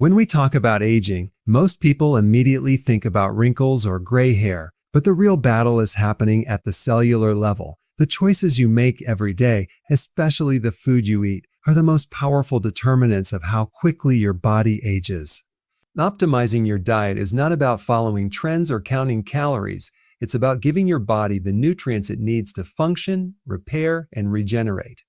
When we talk about aging, most people immediately think about wrinkles or gray hair, but the real battle is happening at the cellular level. The choices you make every day, especially the food you eat, are the most powerful determinants of how quickly your body ages. Optimizing your diet is not about following trends or counting calories. It's about giving your body the nutrients it needs to function, repair, and regenerate.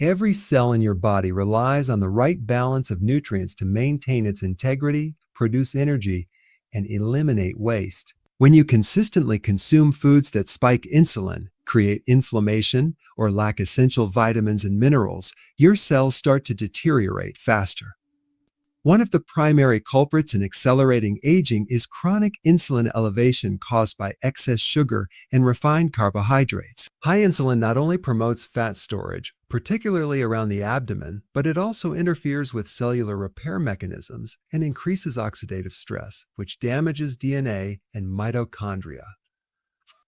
Every cell in your body relies on the right balance of nutrients to maintain its integrity, produce energy, and eliminate waste. When you consistently consume foods that spike insulin, create inflammation, or lack essential vitamins and minerals, your cells start to deteriorate faster. One of the primary culprits in accelerating aging is chronic insulin elevation caused by excess sugar and refined carbohydrates. High insulin not only promotes fat storage, particularly around the abdomen, but it also interferes with cellular repair mechanisms and increases oxidative stress, which damages DNA and mitochondria.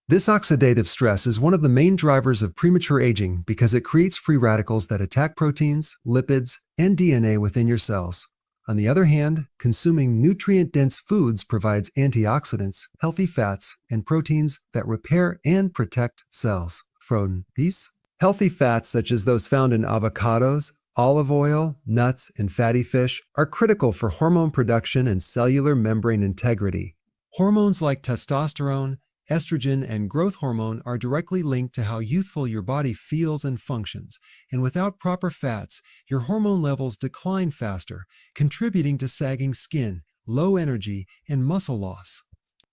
This oxidative stress is one of the main drivers of premature aging because it creates free radicals that attack proteins, lipids, and DNA within your cells. On the other hand, consuming nutrient-dense foods provides antioxidants, healthy fats, and proteins that repair and protect cells. From these, healthy fats such as those found in avocados, olive oil, nuts, and fatty fish are critical for hormone production and cellular membrane integrity. Hormones like testosterone, estrogen, and growth hormone are directly linked to how youthful your body feels and functions, and without proper fats, your hormone levels decline faster, contributing to sagging skin, low energy, and muscle loss.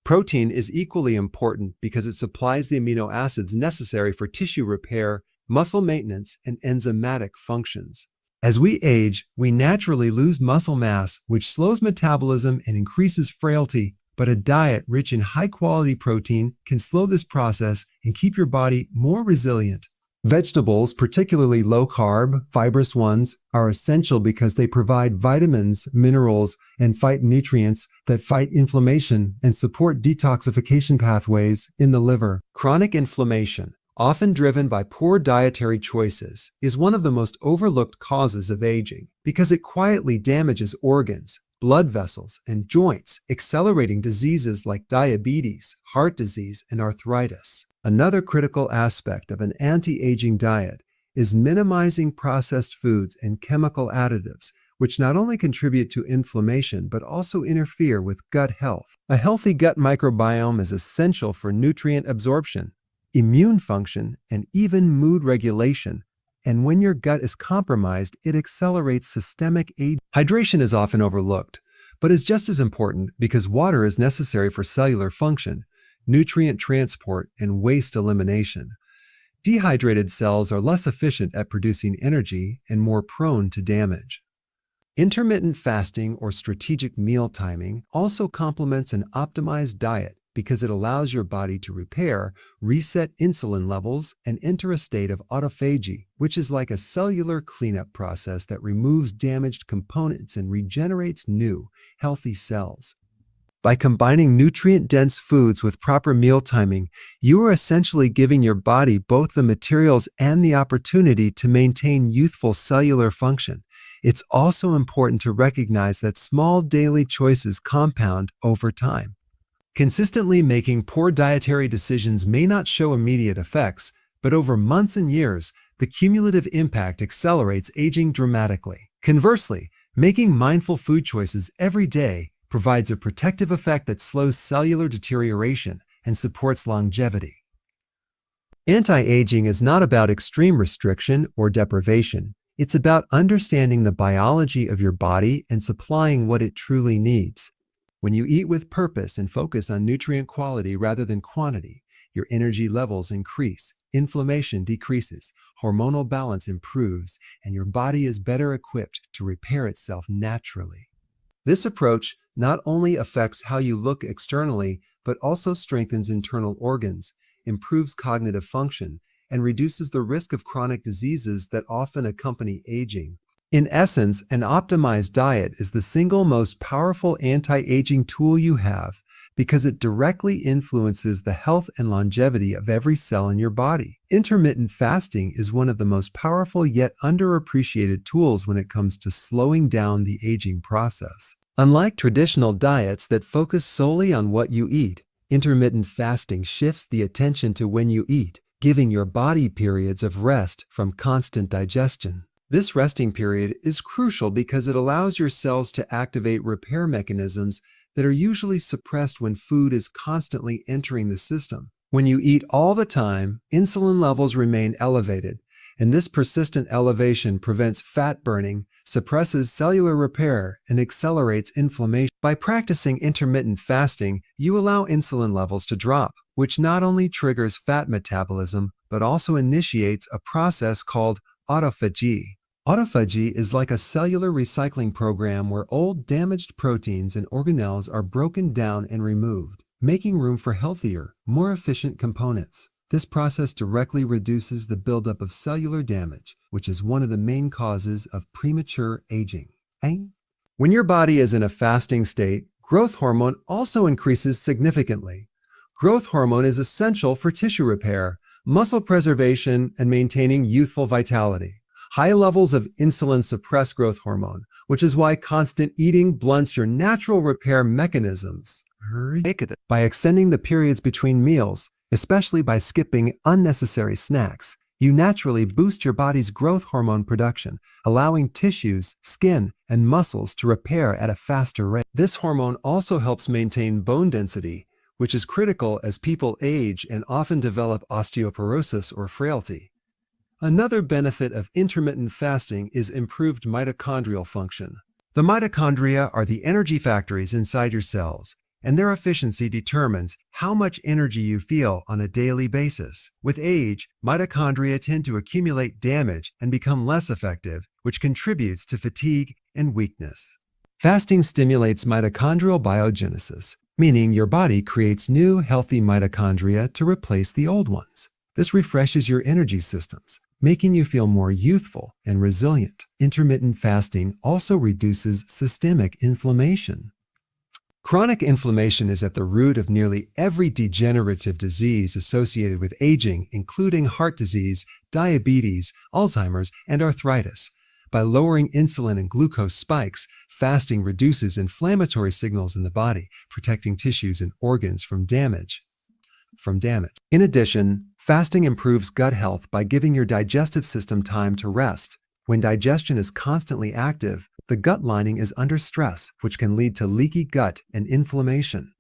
Protein is equally important because it supplies the amino acids necessary for tissue repair, muscle maintenance, and enzymatic functions. As we age, we naturally lose muscle mass, which slows metabolism and increases frailty. But a diet rich in high-quality protein can slow this process and keep your body more resilient. Vegetables, particularly low-carb, fibrous ones, are essential because they provide vitamins, minerals, and phytonutrients that fight inflammation and support detoxification pathways in the liver. Chronic inflammation, often driven by poor dietary choices, is one of the most overlooked causes of aging because it quietly damages organs, blood vessels, and joints, accelerating diseases like diabetes, heart disease, and arthritis. Another critical aspect of an anti-aging diet is minimizing processed foods and chemical additives, which not only contribute to inflammation but also interfere with gut health. A healthy gut microbiome is essential for nutrient absorption, immune function, and even mood regulation. And when your gut is compromised, it accelerates systemic aging. Hydration is often overlooked, but is just as important because water is necessary for cellular function, nutrient transport, and waste elimination. Dehydrated cells are less efficient at producing energy and more prone to damage. Intermittent fasting or strategic meal timing also complements an optimized diet because it allows your body to repair, reset insulin levels, and enter a state of autophagy, which is like a cellular cleanup process that removes damaged components and regenerates new, healthy cells. By combining nutrient-dense foods with proper meal timing, you are essentially giving your body both the materials and the opportunity to maintain youthful cellular function. It's also important to recognize that small daily choices compound over time. Consistently making poor dietary decisions may not show immediate effects, but over months and years, the cumulative impact accelerates aging dramatically. Conversely, making mindful food choices every day provides a protective effect that slows cellular deterioration and supports longevity. Anti-aging is not about extreme restriction or deprivation. It's about understanding the biology of your body and supplying what it truly needs. When you eat with purpose and focus on nutrient quality rather than quantity, your energy levels increase, inflammation decreases, hormonal balance improves, and your body is better equipped to repair itself naturally. This approach not only affects how you look externally, but also strengthens internal organs, improves cognitive function, and reduces the risk of chronic diseases that often accompany aging. In essence, an optimized diet is the single most powerful anti-aging tool you have because it directly influences the health and longevity of every cell in your body. Intermittent fasting is one of the most powerful yet underappreciated tools when it comes to slowing down the aging process. Unlike traditional diets that focus solely on what you eat, intermittent fasting shifts the attention to when you eat, giving your body periods of rest from constant digestion. This resting period is crucial because it allows your cells to activate repair mechanisms that are usually suppressed when food is constantly entering the system. When you eat all the time, insulin levels remain elevated, and this persistent elevation prevents fat burning, suppresses cellular repair, and accelerates inflammation. By practicing intermittent fasting, you allow insulin levels to drop, which not only triggers fat metabolism, but also initiates a process called autophagy. Autophagy is like a cellular recycling program where old damaged proteins and organelles are broken down and removed, making room for healthier, more efficient components. This process directly reduces the buildup of cellular damage, which is one of the main causes of premature aging. When your body is in a fasting state, growth hormone also increases significantly. Growth hormone is essential for tissue repair, muscle preservation, and maintaining youthful vitality. High levels of insulin suppress growth hormone, which is why constant eating blunts your natural repair mechanisms. By extending the periods between meals, especially by skipping unnecessary snacks, you naturally boost your body's growth hormone production, allowing tissues, skin, and muscles to repair at a faster rate. This hormone also helps maintain bone density, which is critical as people age and often develop osteoporosis or frailty. Another benefit of intermittent fasting is improved mitochondrial function. The mitochondria are the energy factories inside your cells, and their efficiency determines how much energy you feel on a daily basis. With age, mitochondria tend to accumulate damage and become less effective, which contributes to fatigue and weakness. Fasting stimulates mitochondrial biogenesis, meaning your body creates new, healthy mitochondria to replace the old ones. This refreshes your energy systems, making you feel more youthful and resilient. Intermittent fasting also reduces systemic inflammation. Chronic inflammation is at the root of nearly every degenerative disease associated with aging, including heart disease, diabetes, Alzheimer's, and arthritis. By lowering insulin and glucose spikes, fasting reduces inflammatory signals in the body, protecting tissues and organs from damage. In addition, fasting improves gut health by giving your digestive system time to rest. When digestion is constantly active, the gut lining is under stress, which can lead to leaky gut and inflammation.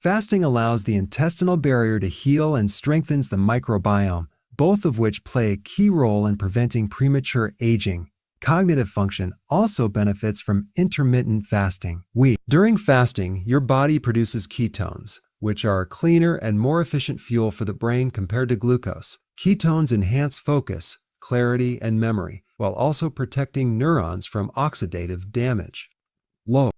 Fasting allows the intestinal barrier to heal and strengthens the microbiome, both of which play a key role in preventing premature aging. Cognitive function also benefits from intermittent fasting. During fasting, your body produces ketones, which are a cleaner and more efficient fuel for the brain compared to glucose. Ketones enhance focus, clarity, and memory, while also protecting neurons from oxidative damage.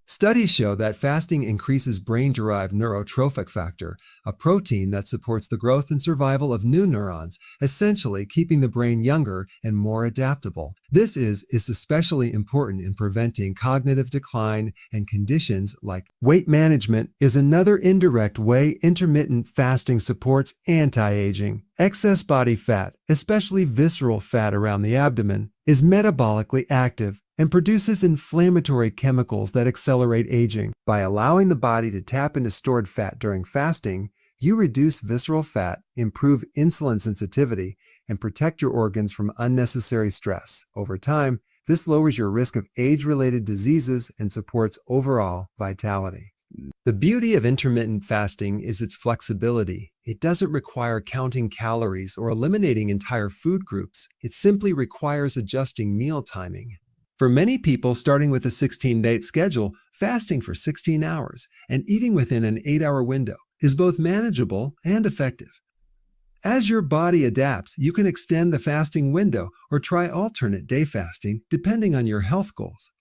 Studies show that fasting increases brain-derived neurotrophic factor, a protein that supports the growth and survival of new neurons, essentially keeping the brain younger and more adaptable. This is especially important in preventing cognitive decline, and conditions like weight management is another indirect way intermittent fasting supports anti-aging. Excess body fat, especially visceral fat around the abdomen, is metabolically active and produces inflammatory chemicals that accelerate aging. By allowing the body to tap into stored fat during fasting, you reduce visceral fat, improve insulin sensitivity, and protect your organs from unnecessary stress. Over time, this lowers your risk of age-related diseases and supports overall vitality. The beauty of intermittent fasting is its flexibility. It doesn't require counting calories or eliminating entire food groups. It simply requires adjusting meal timing. For many people, starting with a 16-day schedule, fasting for 16 hours, and eating within an 8-hour window is both manageable and effective. As your body adapts, you can extend the fasting window or try alternate day fasting depending on your health goals.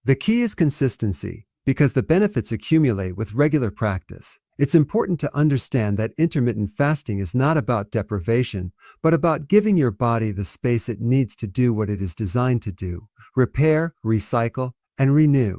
The key is consistency, because the benefits accumulate with regular practice. It's important to understand that intermittent fasting is not about deprivation, but about giving your body the space it needs to do what it is designed to do: repair, recycle, and renew.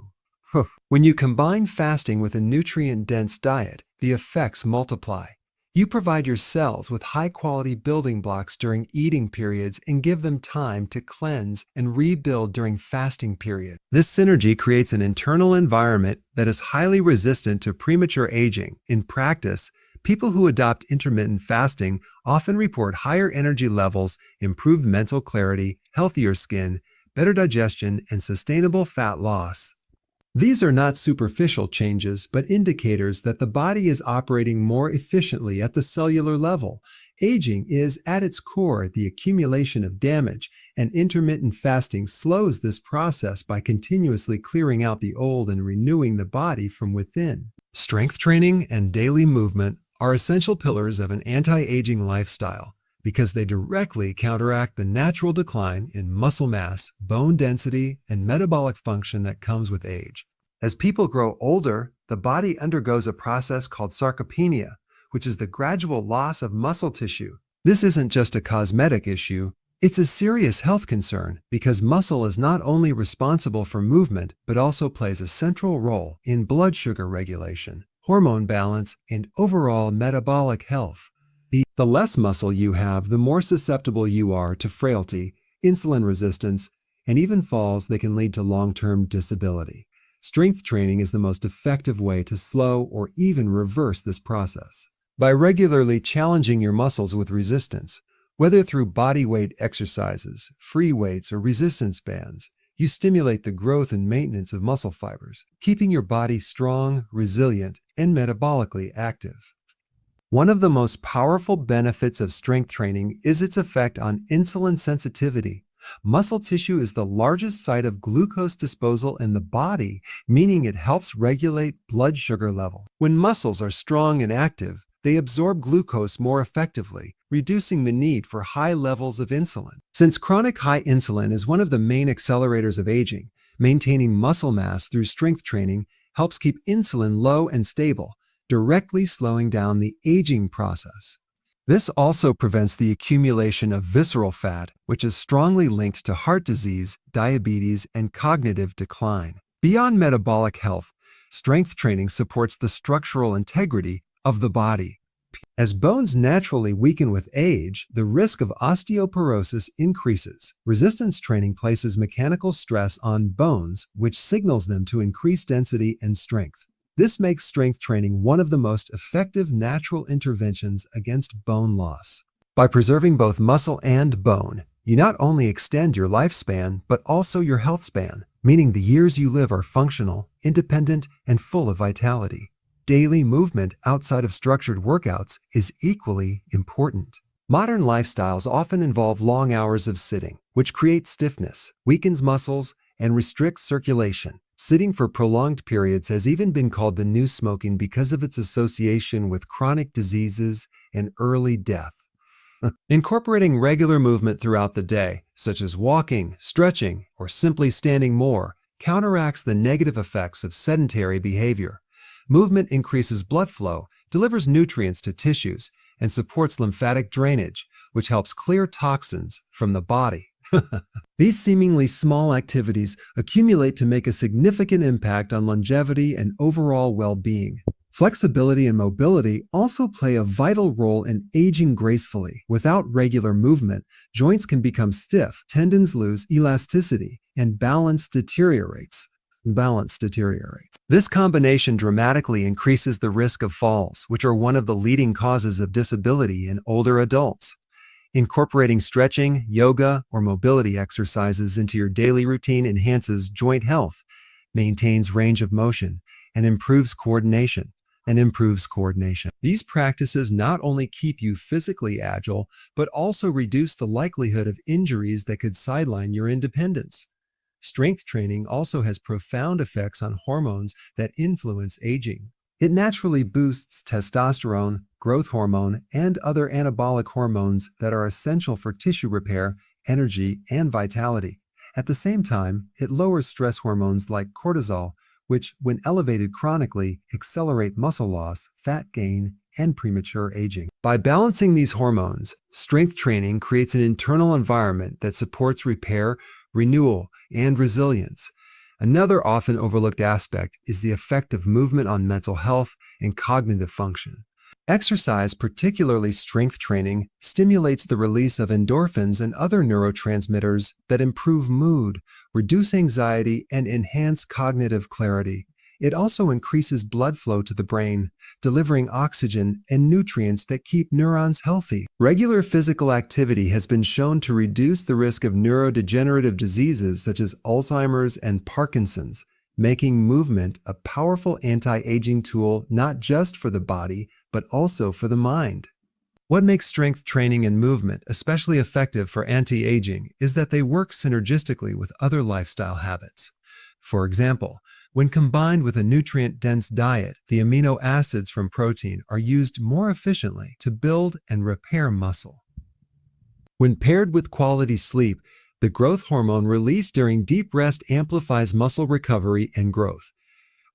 When you combine fasting with a nutrient-dense diet, the effects multiply. You provide your cells with high-quality building blocks during eating periods and give them time to cleanse and rebuild during fasting periods. This synergy creates an internal environment that is highly resistant to premature aging. In practice, people who adopt intermittent fasting often report higher energy levels, improved mental clarity, healthier skin, better digestion, and sustainable fat loss. These are not superficial changes, but indicators that the body is operating more efficiently at the cellular level. Aging is, at its core, the accumulation of damage, and intermittent fasting slows this process by continuously clearing out the old and renewing the body from within. Strength training and daily movement are essential pillars of an anti-aging lifestyle because they directly counteract the natural decline in muscle mass, bone density, and metabolic function that comes with age. As people grow older, the body undergoes a process called sarcopenia, which is the gradual loss of muscle tissue. This isn't just a cosmetic issue, it's a serious health concern because muscle is not only responsible for movement, but also plays a central role in blood sugar regulation, hormone balance, and overall metabolic health. The less muscle you have, the more susceptible you are to frailty, insulin resistance, and even falls that can lead to long-term disability. Strength training is the most effective way to slow or even reverse this process. By regularly challenging your muscles with resistance, whether through body weight exercises, free weights, or resistance bands, you stimulate the growth and maintenance of muscle fibers, keeping your body strong, resilient, and metabolically active. One of the most powerful benefits of strength training is its effect on insulin sensitivity. Muscle tissue is the largest site of glucose disposal in the body, meaning it helps regulate blood sugar level. When muscles are strong and active, they absorb glucose more effectively, reducing the need for high levels of insulin. Since chronic high insulin is one of the main accelerators of aging, maintaining muscle mass through strength training helps keep insulin low and stable, directly slowing down the aging process. This also prevents the accumulation of visceral fat, which is strongly linked to heart disease, diabetes, and cognitive decline. Beyond metabolic health, strength training supports the structural integrity of the body. As bones naturally weaken with age, the risk of osteoporosis increases. Resistance training places mechanical stress on bones, which signals them to increase density and strength. This makes strength training one of the most effective natural interventions against bone loss. By preserving both muscle and bone, you not only extend your lifespan, but also your health span, meaning the years you live are functional, independent, and full of vitality. Daily movement outside of structured workouts is equally important. Modern lifestyles often involve long hours of sitting, which creates stiffness, weakens muscles, and restricts circulation. Sitting for prolonged periods has even been called the new smoking because of its association with chronic diseases and early death. Incorporating regular movement throughout the day, such as walking, stretching, or simply standing more, counteracts the negative effects of sedentary behavior. Movement increases blood flow, delivers nutrients to tissues, and supports lymphatic drainage, which helps clear toxins from the body. These seemingly small activities accumulate to make a significant impact on longevity and overall well-being. Flexibility and mobility also play a vital role in aging gracefully. Without regular movement, joints can become stiff, tendons lose elasticity, and balance deteriorates. This combination dramatically increases the risk of falls, which are one of the leading causes of disability in older adults. Incorporating stretching, yoga, or mobility exercises into your daily routine enhances joint health, maintains range of motion, and improves coordination. These practices not only keep you physically agile, but also reduce the likelihood of injuries that could sideline your independence. Strength training also has profound effects on hormones that influence aging. It naturally boosts testosterone, growth hormone, and other anabolic hormones that are essential for tissue repair, energy, and vitality. At the same time, it lowers stress hormones like cortisol, which, when elevated chronically, accelerate muscle loss, fat gain, and premature aging. By balancing these hormones, strength training creates an internal environment that supports repair, renewal, and resilience. Another often overlooked aspect is the effect of movement on mental health and cognitive function. Exercise, particularly strength training, stimulates the release of endorphins and other neurotransmitters that improve mood, reduce anxiety, and enhance cognitive clarity. It also increases blood flow to the brain, delivering oxygen and nutrients that keep neurons healthy. Regular physical activity has been shown to reduce the risk of neurodegenerative diseases such as Alzheimer's and Parkinson's, making movement a powerful anti-aging tool not just for the body, but also for the mind. What makes strength training and movement especially effective for anti-aging is that they work synergistically with other lifestyle habits. For example, when combined with a nutrient-dense diet, the amino acids from protein are used more efficiently to build and repair muscle. When paired with quality sleep, the growth hormone released during deep rest amplifies muscle recovery and growth.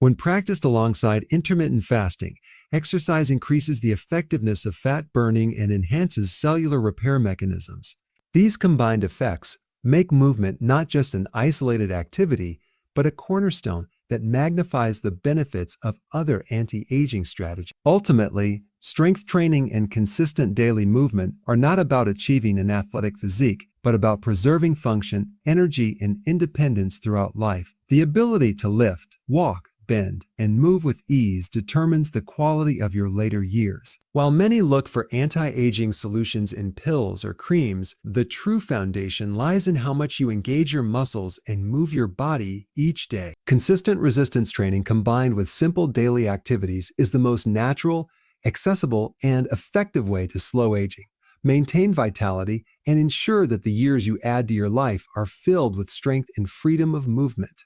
When practiced alongside intermittent fasting, exercise increases the effectiveness of fat burning and enhances cellular repair mechanisms. These combined effects make movement not just an isolated activity, but a cornerstone that magnifies the benefits of other anti-aging strategies. Ultimately, strength training and consistent daily movement are not about achieving an athletic physique, but about preserving function, energy, and independence throughout life. The ability to lift, walk, bend, and move with ease determines the quality of your later years. While many look for anti-aging solutions in pills or creams, the true foundation lies in how much you engage your muscles and move your body each day. Consistent resistance training combined with simple daily activities is the most natural, accessible, and effective way to slow aging, maintain vitality, and ensure that the years you add to your life are filled with strength and freedom of movement.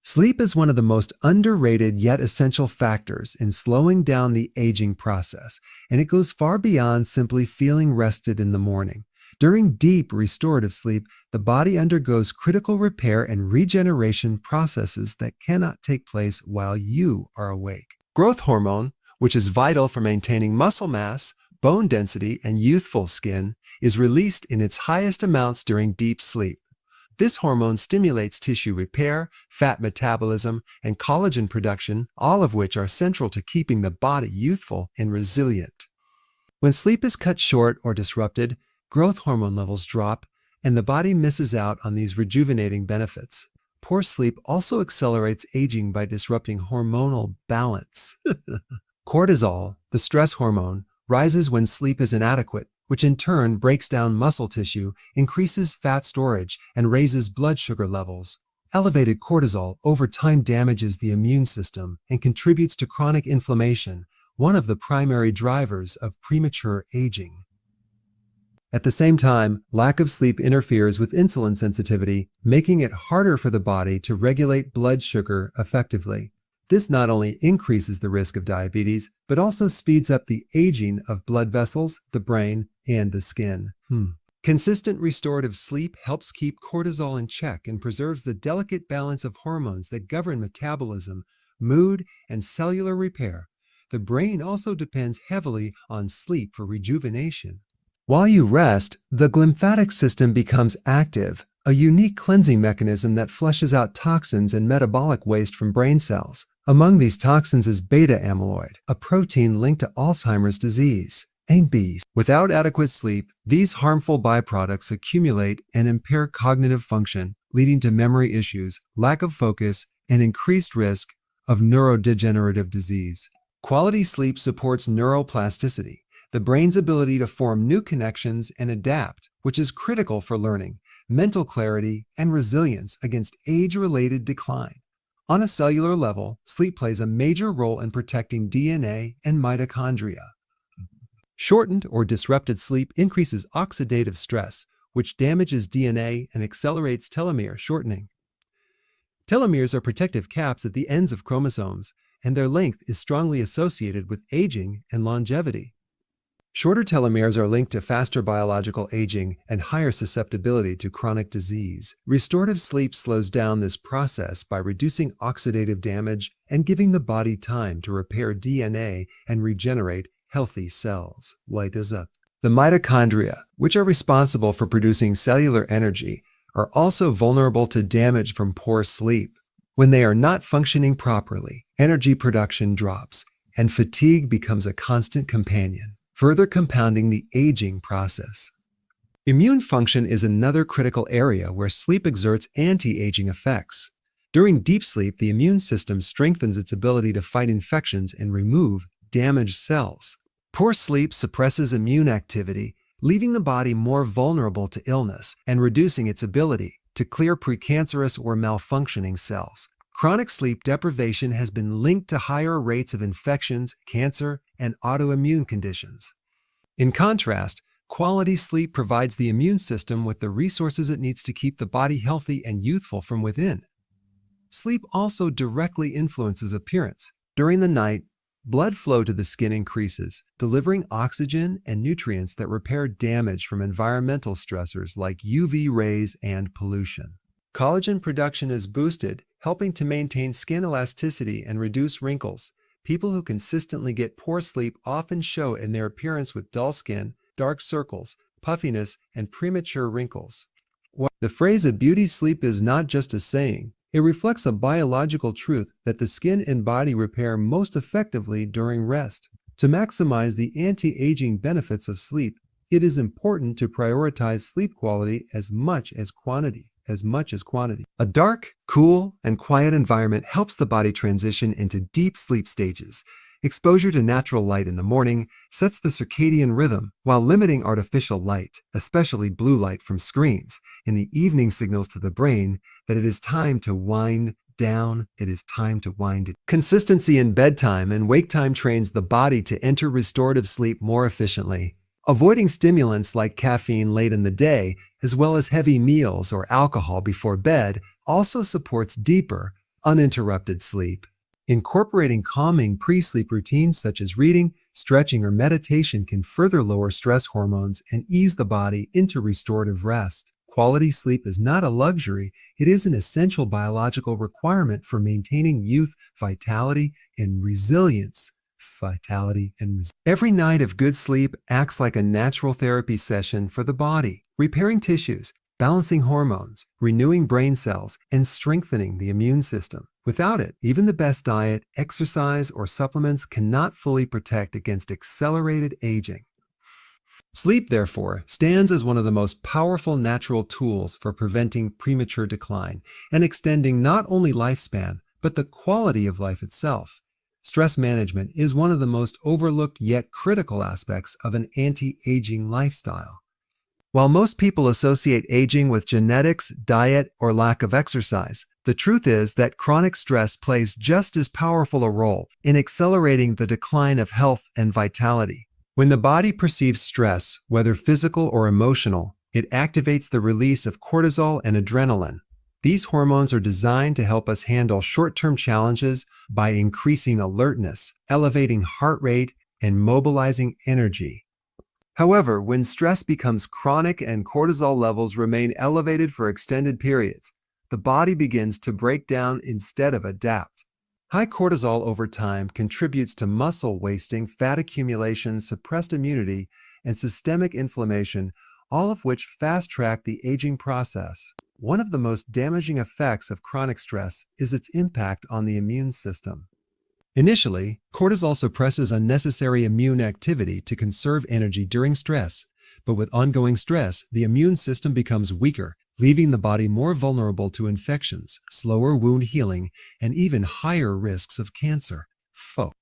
Sleep is one of the most underrated yet essential factors in slowing down the aging process, and it goes far beyond simply feeling rested in the morning. During deep restorative sleep, the body undergoes critical repair and regeneration processes that cannot take place while you are awake. Growth hormone, which is vital for maintaining muscle mass, bone density, and youthful skin, is released in its highest amounts during deep sleep. This hormone stimulates tissue repair, fat metabolism, and collagen production, all of which are central to keeping the body youthful and resilient. When sleep is cut short or disrupted, growth hormone levels drop, and the body misses out on these rejuvenating benefits. Poor sleep also accelerates aging by disrupting hormonal balance. Cortisol, the stress hormone, rises when sleep is inadequate, which in turn breaks down muscle tissue, increases fat storage, and raises blood sugar levels. Elevated cortisol over time damages the immune system and contributes to chronic inflammation, one of the primary drivers of premature aging. At the same time, lack of sleep interferes with insulin sensitivity, making it harder for the body to regulate blood sugar effectively. This not only increases the risk of diabetes, but also speeds up the aging of blood vessels, the brain, and the skin. Consistent restorative sleep helps keep cortisol in check and preserves the delicate balance of hormones that govern metabolism, mood, and cellular repair. The brain also depends heavily on sleep for rejuvenation. While you rest, the glymphatic system becomes active, a unique cleansing mechanism that flushes out toxins and metabolic waste from brain cells. Among these toxins is beta-amyloid, a protein linked to Alzheimer's disease. Without adequate sleep, these harmful byproducts accumulate and impair cognitive function, leading to memory issues, lack of focus, and increased risk of neurodegenerative disease. Quality sleep supports neuroplasticity, the brain's ability to form new connections and adapt, which is critical for learning, mental clarity, and resilience against age-related decline. On a cellular level, sleep plays a major role in protecting DNA and mitochondria. Shortened or disrupted sleep increases oxidative stress, which damages DNA and accelerates telomere shortening. Telomeres are protective caps at the ends of chromosomes, and their length is strongly associated with aging and longevity. Shorter telomeres are linked to faster biological aging and higher susceptibility to chronic disease. Restorative sleep slows down this process by reducing oxidative damage and giving the body time to repair DNA and regenerate healthy cells. Light is up. The mitochondria, which are responsible for producing cellular energy, are also vulnerable to damage from poor sleep. When they are not functioning properly, energy production drops, and fatigue becomes a constant companion, further compounding the aging process. Immune function is another critical area where sleep exerts anti-aging effects. During deep sleep, the immune system strengthens its ability to fight infections and remove damaged cells. Poor sleep suppresses immune activity, leaving the body more vulnerable to illness and reducing its ability to clear precancerous or malfunctioning cells. Chronic sleep deprivation has been linked to higher rates of infections, cancer, and autoimmune conditions. In contrast, quality sleep provides the immune system with the resources it needs to keep the body healthy and youthful from within. Sleep also directly influences appearance. During the night, blood flow to the skin increases, delivering oxygen and nutrients that repair damage from environmental stressors like UV rays and pollution. Collagen production is boosted, helping to maintain skin elasticity and reduce wrinkles. People who consistently get poor sleep often show in their appearance with dull skin, dark circles, puffiness, and premature wrinkles. The phrase "a beauty's sleep" is not just a saying. It reflects a biological truth that the skin and body repair most effectively during rest. To maximize the anti-aging benefits of sleep, it is important to prioritize sleep quality as much as quantity. A dark, cool, and quiet environment helps the body transition into deep sleep stages. Exposure to natural light in the morning sets the circadian rhythm, while limiting artificial light, especially blue light from screens, in the evening signals to the brain that it is time to wind down. Consistency in bedtime and wake time trains the body to enter restorative sleep more efficiently. Avoiding stimulants like caffeine late in the day, as well as heavy meals or alcohol before bed, also supports deeper, uninterrupted sleep. Incorporating calming pre-sleep routines such as reading, stretching, or meditation can further lower stress hormones and ease the body into restorative rest. Quality sleep is not a luxury, it is an essential biological requirement for maintaining youth, vitality, and resilience. Every night of good sleep acts like a natural therapy session for the body, repairing tissues, balancing hormones, renewing brain cells, and strengthening the immune system. Without it, even the best diet, exercise, or supplements cannot fully protect against accelerated aging. Sleep, therefore, stands as one of the most powerful natural tools for preventing premature decline and extending not only lifespan, but the quality of life itself. Stress management is one of the most overlooked yet critical aspects of an anti-aging lifestyle. While most people associate aging with genetics, diet, or lack of exercise, the truth is that chronic stress plays just as powerful a role in accelerating the decline of health and vitality. When the body perceives stress, whether physical or emotional, it activates the release of cortisol and adrenaline. These hormones are designed to help us handle short-term challenges by increasing alertness, elevating heart rate, and mobilizing energy. However, when stress becomes chronic and cortisol levels remain elevated for extended periods, the body begins to break down instead of adapt. High cortisol over time contributes to muscle wasting, fat accumulation, suppressed immunity, and systemic inflammation, all of which fast-track the aging process. One of the most damaging effects of chronic stress is its impact on the immune system. Initially, cortisol suppresses unnecessary immune activity to conserve energy during stress, but with ongoing stress, the immune system becomes weaker, leaving the body more vulnerable to infections, slower wound healing, and even higher risks of cancer.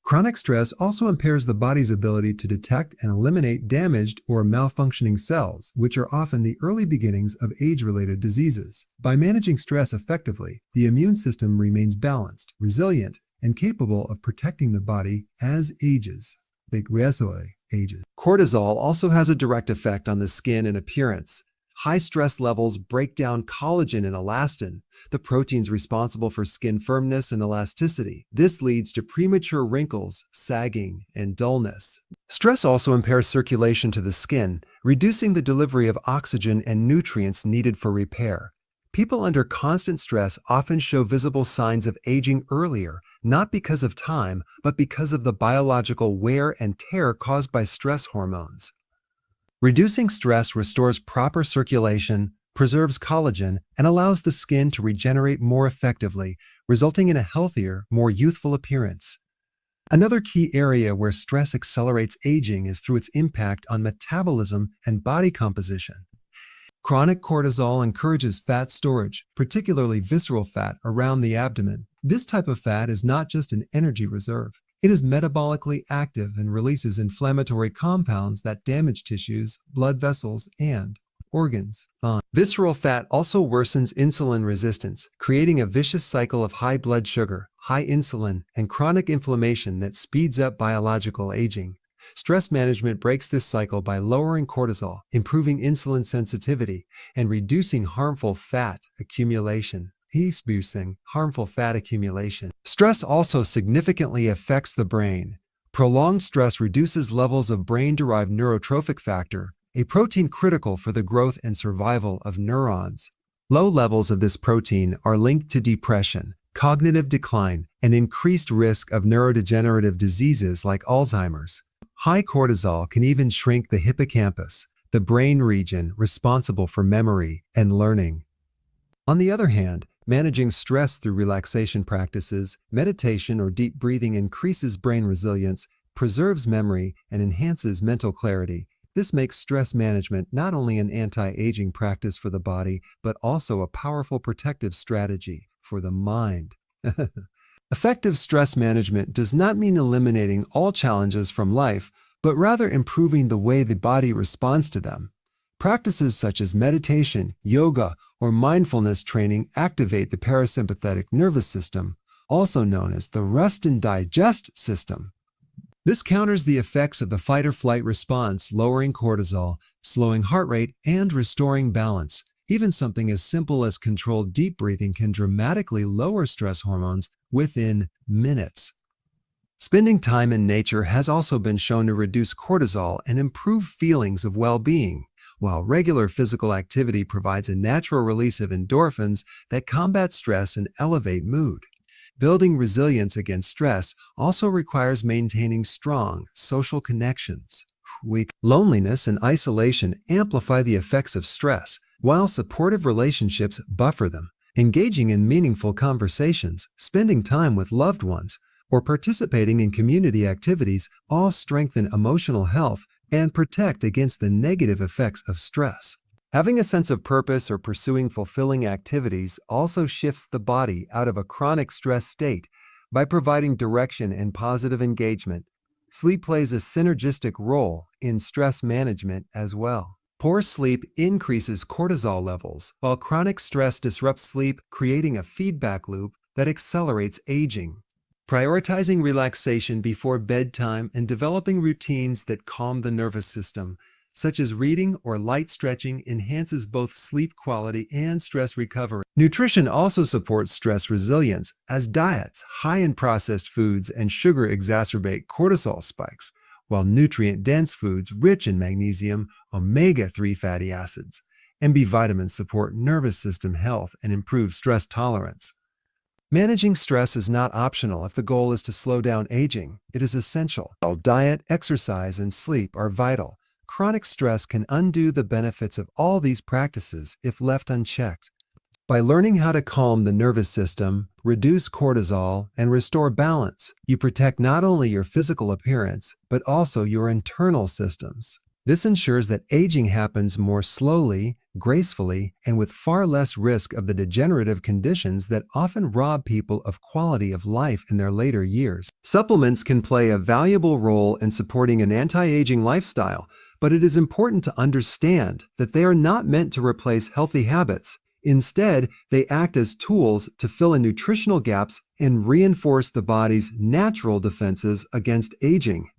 Chronic stress also impairs the body's ability to detect and eliminate damaged or malfunctioning cells, which are often the early beginnings of age-related diseases. By managing stress effectively, the immune system remains balanced, resilient, and capable of protecting the body as ages. Cortisol also has a direct effect on the skin and appearance. High stress levels break down collagen and elastin, the proteins responsible for skin firmness and elasticity. This leads to premature wrinkles, sagging, and dullness. Stress also impairs circulation to the skin, reducing the delivery of oxygen and nutrients needed for repair. People under constant stress often show visible signs of aging earlier, not because of time, but because of the biological wear and tear caused by stress hormones. Reducing stress restores proper circulation, preserves collagen, and allows the skin to regenerate more effectively, resulting in a healthier, more youthful appearance. Another key area where stress accelerates aging is through its impact on metabolism and body composition. Chronic cortisol encourages fat storage, particularly visceral fat, around the abdomen. This type of fat is not just an energy reserve. It is metabolically active and releases inflammatory compounds that damage tissues, blood vessels, and organs. Visceral fat also worsens insulin resistance, creating a vicious cycle of high blood sugar, high insulin, and chronic inflammation that speeds up biological aging. Stress management breaks this cycle by lowering cortisol, improving insulin sensitivity, and reducing harmful fat accumulation. Stress also significantly affects the brain. Prolonged stress reduces levels of brain-derived neurotrophic factor, a protein critical for the growth and survival of neurons. Low levels of this protein are linked to depression, cognitive decline, and increased risk of neurodegenerative diseases like Alzheimer's. High cortisol can even shrink the hippocampus, the brain region responsible for memory and learning. On the other hand, managing stress through relaxation practices, meditation, or deep breathing increases brain resilience, preserves memory, and enhances mental clarity. This makes stress management not only an anti-aging practice for the body, but also a powerful protective strategy for the mind. Effective stress management does not mean eliminating all challenges from life, but rather improving the way the body responds to them. Practices such as meditation, yoga, or mindfulness training activate the parasympathetic nervous system, also known as the rest and digest system. This counters the effects of the fight-or-flight response, lowering cortisol, slowing heart rate, and restoring balance. Even something as simple as controlled deep breathing can dramatically lower stress hormones within minutes. Spending time in nature has also been shown to reduce cortisol and improve feelings of well-being, while regular physical activity provides a natural release of endorphins that combat stress and elevate mood. Building resilience against stress also requires maintaining strong social connections. Loneliness and isolation amplify the effects of stress, while supportive relationships buffer them. Engaging in meaningful conversations, spending time with loved ones, or participating in community activities all strengthen emotional health and protect against the negative effects of stress. Having a sense of purpose or pursuing fulfilling activities also shifts the body out of a chronic stress state by providing direction and positive engagement. Sleep plays a synergistic role in stress management as well. Poor sleep increases cortisol levels, while chronic stress disrupts sleep, creating a feedback loop that accelerates aging. Prioritizing relaxation before bedtime and developing routines that calm the nervous system, such as reading or light stretching, enhances both sleep quality and stress recovery. Nutrition also supports stress resilience, as diets high in processed foods and sugar exacerbate cortisol spikes, while nutrient-dense foods rich in magnesium, omega-3 fatty acids, and B vitamins support nervous system health and improve stress tolerance. Managing stress is not optional if the goal is to slow down aging. It is essential. While diet, exercise, and sleep are vital, chronic stress can undo the benefits of all these practices if left unchecked. By learning how to calm the nervous system, reduce cortisol, and restore balance, you protect not only your physical appearance, but also your internal systems. This ensures that aging happens more slowly, gracefully, and with far less risk of the degenerative conditions that often rob people of quality of life in their later years. Supplements can play a valuable role in supporting an anti-aging lifestyle, but it is important to understand that they are not meant to replace healthy habits. Instead, they act as tools to fill in nutritional gaps and reinforce the body's natural defenses against aging.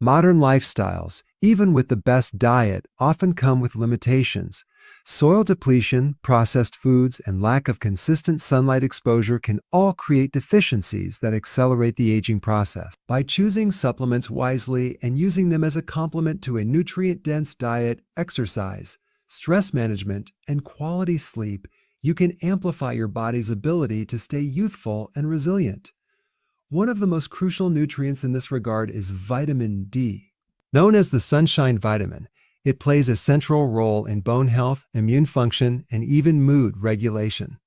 Modern lifestyles, even with the best diet, often come with limitations. Soil depletion, processed foods, and lack of consistent sunlight exposure can all create deficiencies that accelerate the aging process. By choosing supplements wisely and using them as a complement to a nutrient-dense diet, exercise, stress management, and quality sleep, you can amplify your body's ability to stay youthful and resilient. One of the most crucial nutrients in this regard is vitamin D. Known as the sunshine vitamin, It plays a central role in bone health, immune function, and even mood regulation.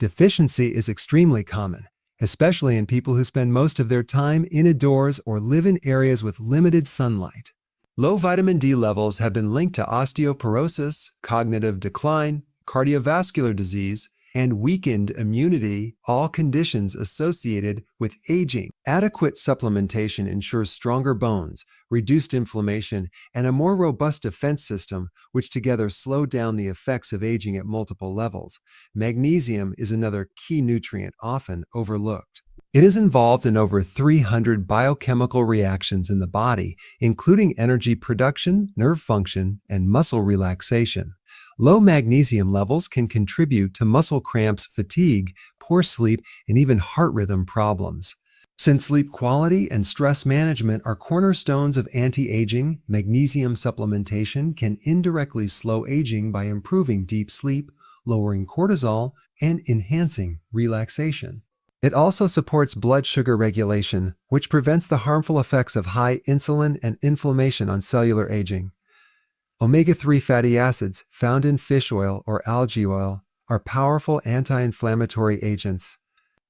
Deficiency is extremely common, especially in people who spend most of their time indoors or live in areas with limited sunlight. Low vitamin D levels have been linked to osteoporosis, cognitive decline, cardiovascular disease, and weakened immunity, all conditions associated with aging. Adequate supplementation ensures stronger bones, reduced inflammation, and a more robust defense system, which together slow down the effects of aging at multiple levels. Magnesium is another key nutrient often overlooked. It is involved in over 300 biochemical reactions in the body, including energy production, nerve function, and muscle relaxation. Low magnesium levels can contribute to muscle cramps, fatigue, poor sleep, and even heart rhythm problems. Since sleep quality and stress management are cornerstones of anti-aging, magnesium supplementation can indirectly slow aging by improving deep sleep, lowering cortisol, and enhancing relaxation. It also supports blood sugar regulation, which prevents the harmful effects of high insulin and inflammation on cellular aging. Omega-3 fatty acids found in fish oil or algae oil are powerful anti-inflammatory agents.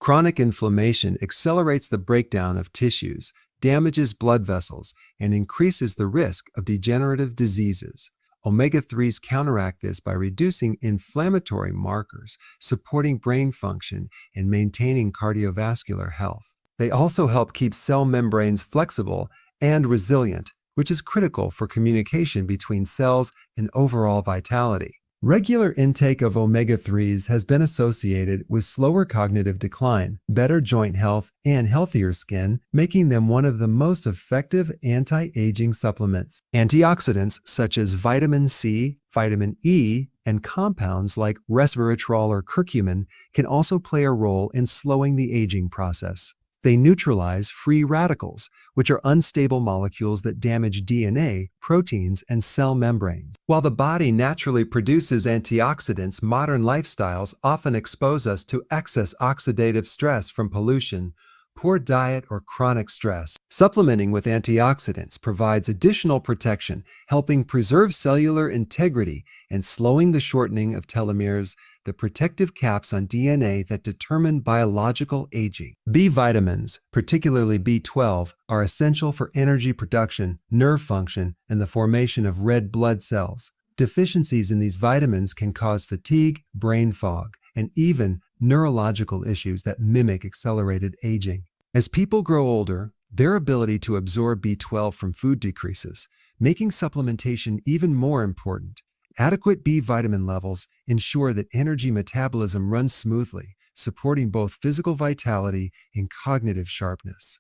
Chronic inflammation accelerates the breakdown of tissues, damages blood vessels, and increases the risk of degenerative diseases. Omega-3s counteract this by reducing inflammatory markers, supporting brain function, and maintaining cardiovascular health. They also help keep cell membranes flexible and resilient, which is critical for communication between cells and overall vitality. Regular intake of omega-3s has been associated with slower cognitive decline, better joint health, and healthier skin, making them one of the most effective anti-aging supplements. Antioxidants such as vitamin C, vitamin E, and compounds like resveratrol or curcumin can also play a role in slowing the aging process. They neutralize free radicals, which are unstable molecules that damage DNA, proteins, and cell membranes. While the body naturally produces antioxidants, modern lifestyles often expose us to excess oxidative stress from pollution, poor diet, or chronic stress. Supplementing with antioxidants provides additional protection, helping preserve cellular integrity and slowing the shortening of telomeres, the protective caps on DNA that determine biological aging. B vitamins, particularly B12, are essential for energy production, nerve function, and the formation of red blood cells. Deficiencies in these vitamins can cause fatigue, brain fog, and even neurological issues that mimic accelerated aging. As people grow older, their ability to absorb B12 from food decreases, making supplementation even more important. Adequate B vitamin levels ensure that energy metabolism runs smoothly, supporting both physical vitality and cognitive sharpness.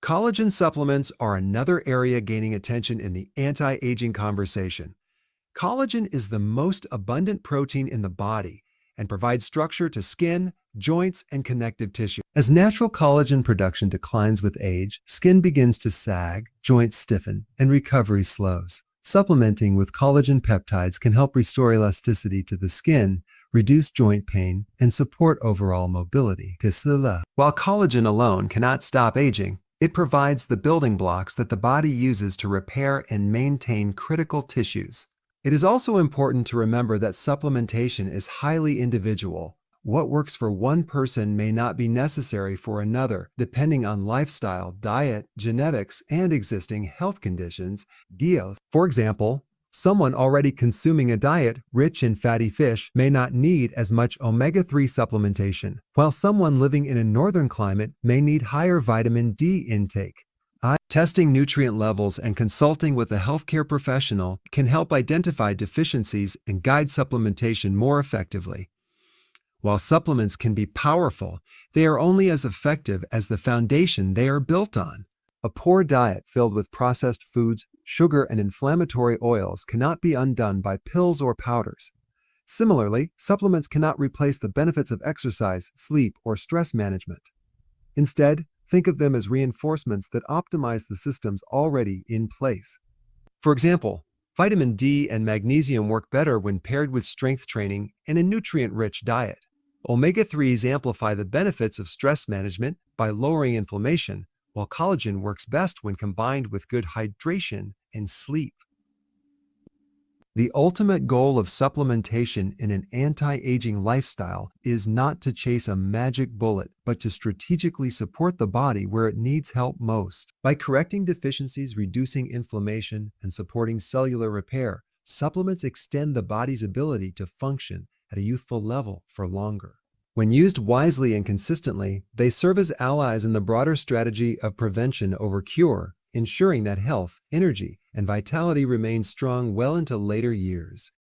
Collagen supplements are another area gaining attention in the anti-aging conversation. Collagen is the most abundant protein in the body and provides structure to skin, joints, and connective tissue. As natural collagen production declines with age, skin begins to sag, joints stiffen, and recovery slows. Supplementing with collagen peptides can help restore elasticity to the skin, reduce joint pain, and support overall mobility. While collagen alone cannot stop aging, it provides the building blocks that the body uses to repair and maintain critical tissues. It is also important to remember that supplementation is highly individual. What works for one person may not be necessary for another, depending on lifestyle, diet, genetics, and existing health conditions. For example, someone already consuming a diet rich in fatty fish may not need as much omega-3 supplementation, while someone living in a northern climate may need higher vitamin D intake. Testing nutrient levels and consulting with a healthcare professional can help identify deficiencies and guide supplementation more effectively. While supplements can be powerful, they are only as effective as the foundation they are built on. A poor diet filled with processed foods, sugar, and inflammatory oils cannot be undone by pills or powders. Similarly, supplements cannot replace the benefits of exercise, sleep, or stress management. Instead, think of them as reinforcements that optimize the systems already in place. For example, vitamin D and magnesium work better when paired with strength training and a nutrient-rich diet. Omega-3s amplify the benefits of stress management by lowering inflammation, while collagen works best when combined with good hydration and sleep. The ultimate goal of supplementation in an anti-aging lifestyle is not to chase a magic bullet, but to strategically support the body where it needs help most. By correcting deficiencies, reducing inflammation, and supporting cellular repair, supplements extend the body's ability to function at a youthful level for longer. When used wisely and consistently, they serve as allies in the broader strategy of prevention over cure, ensuring that health, energy, and vitality remain strong well into later years.